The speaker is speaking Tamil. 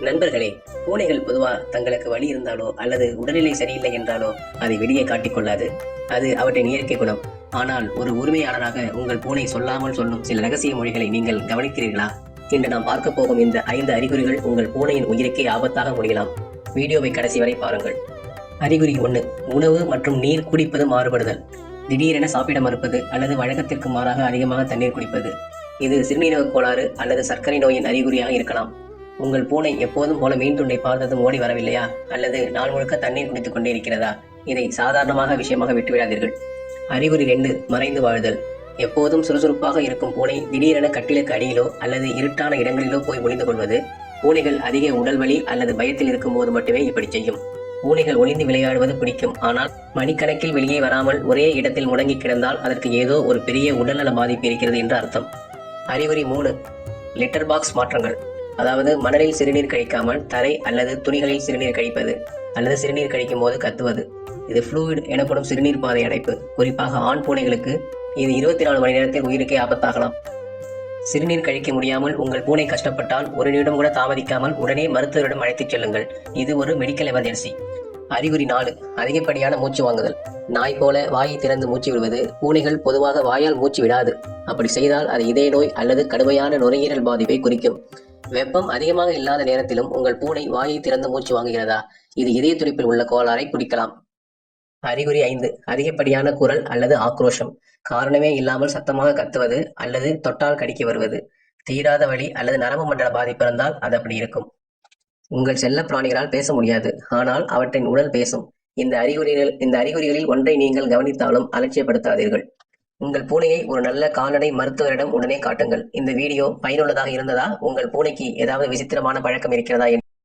நண்பர்களே, பூனைகள் பொதுவா தங்களுக்கு வலி இருந்தாலோ அல்லது உடல்நிலை சரியில்லை என்றாலோ அதை வெளியே காட்டிக்கொள்ளாது. அது அவற்றின் இயற்கை குணம். ஆனால் ஒரு உரிமையாளராக உங்கள் பூனை சொல்லாமல் சொல்லும் சில ரகசிய மொழிகளை நீங்கள் கவனிக்கிறீர்களா? இன்று நாம் பார்க்க போகும் இந்த 5 அறிகுறிகள் உங்கள் பூனையின் உயிருக்கே ஆபத்தாக முடியலாம். வீடியோவை கடைசி வரை பாருங்கள். அறிகுறி 1. உணவு மற்றும் நீர் குடிப்பது மாறுபடுதல். திடீரென சாப்பிட மறுப்பது அல்லது வழக்கத்திற்கு மாறாக அதிகமாக தண்ணீர் குடிப்பது. இது சிறுநீரக கோளாறு அல்லது சர்க்கரை நோயின் அறிகுறியாக இருக்கலாம். உங்கள் பூனை எப்போதும் போல மீன் துண்டை பார்த்ததும் ஓடி வரவில்லையா? அல்லது நாள் முழுக்க தண்ணீர் குடித்துக் கொண்டே இருக்கிறதா? இதை சாதாரணமாக விஷயமாக விட்டுவிடாதீர்கள். அறிகுறி 2. மறைந்து வாழ்தல். எப்போதும் சுறுசுறுப்பாக இருக்கும் பூனை திடீரென கட்டிலுக்கு அடியிலோ அல்லது இருட்டான இடங்களிலோ போய் ஒளிந்து கொள்வது. பூனைகள் அதிக உடல் வலி அல்லது பயத்தில் இருக்கும் போது மட்டுமே இப்படி செய்யும். பூனைகள் ஒளிந்து விளையாடுவது பிடிக்கும், ஆனால் மணிக்கணக்கில் வெளியே வராமல் ஒரே இடத்தில் முடங்கி கிடந்தால் அதற்கு ஏதோ ஒரு பெரிய உடல்நல பாதிப்பு இருக்கிறது என்று அர்த்தம். அறிகுறி 3. லிட்டர் பாக்ஸ் மாற்றங்கள். அதாவது மணலில் சிறுநீர் கழிக்காமல் தரை அல்லது துணிகளில் சிறுநீர் கழிப்பது அல்லது சிறுநீர் கழிக்கும் போது கத்துவது. இது ஃப்ளூயிட் எனப்படும் சிறுநீர் பாதை அடைப்பு. குறிப்பாக ஆண் பூனைகளுக்கு இது 24 மணி நேரத்தில் உயிருக்கே ஆபத்தாகலாம். சிறுநீர் கழிக்க முடியாமல் உங்கள் பூனை கஷ்டப்பட்டால் ஒரு நிமிடம் கூட தாமதிக்காமல் உடனே மருத்துவரிடம் அழைத்துச் செல்லுங்கள். இது ஒரு மெடிக்கல் எமர்ஜென்சி. அறிகுறி 4. அதிகப்படியான மூச்சு வாங்குதல். நாய் போல வாயை திறந்து மூச்சு விடுவது. பூனைகள் பொதுவாக வாயால் மூச்சு விடாது. அப்படி செய்தால் அது இதய நோய் அல்லது கடுமையான நுரையீரல் பாதிப்பை குறிக்கும். வெப்பம் அதிகமாக இல்லாத நேரத்திலும் உங்கள் பூனை வாயை திறந்து மூச்சு வாங்குகிறதா? இது இதய துடிப்பில் உள்ள கோளாறை குறிக்கலாம். அறிகுறி 5. அதிகப்படியான குரல் அல்லது ஆக்ரோஷம். காரணமே இல்லாமல் சத்தமாக கத்துவது அல்லது தொட்டால் கடிக்க வருவது. தீராத வலி அல்லது நரம்பு மண்டல பாதிப்பு இருந்தால் அது அப்படி இருக்கும். உங்கள் செல்ல பிராணிகளால் பேச முடியாது, ஆனால் அவற்றின் உடல் பேசும். இந்த அறிகுறிகளில் ஒன்றை நீங்கள் கவனித்தாலும் அலட்சியப்படுத்தாதீர்கள். உங்கள் பூனையை ஒரு நல்ல கால்நடை மருத்துவரிடம் உடனே காட்டுங்கள். இந்த வீடியோ பயனுள்ளதாக இருந்ததா? உங்கள் பூனைக்கு ஏதாவது விசித்திரமான பழக்கம் இருக்கிறதா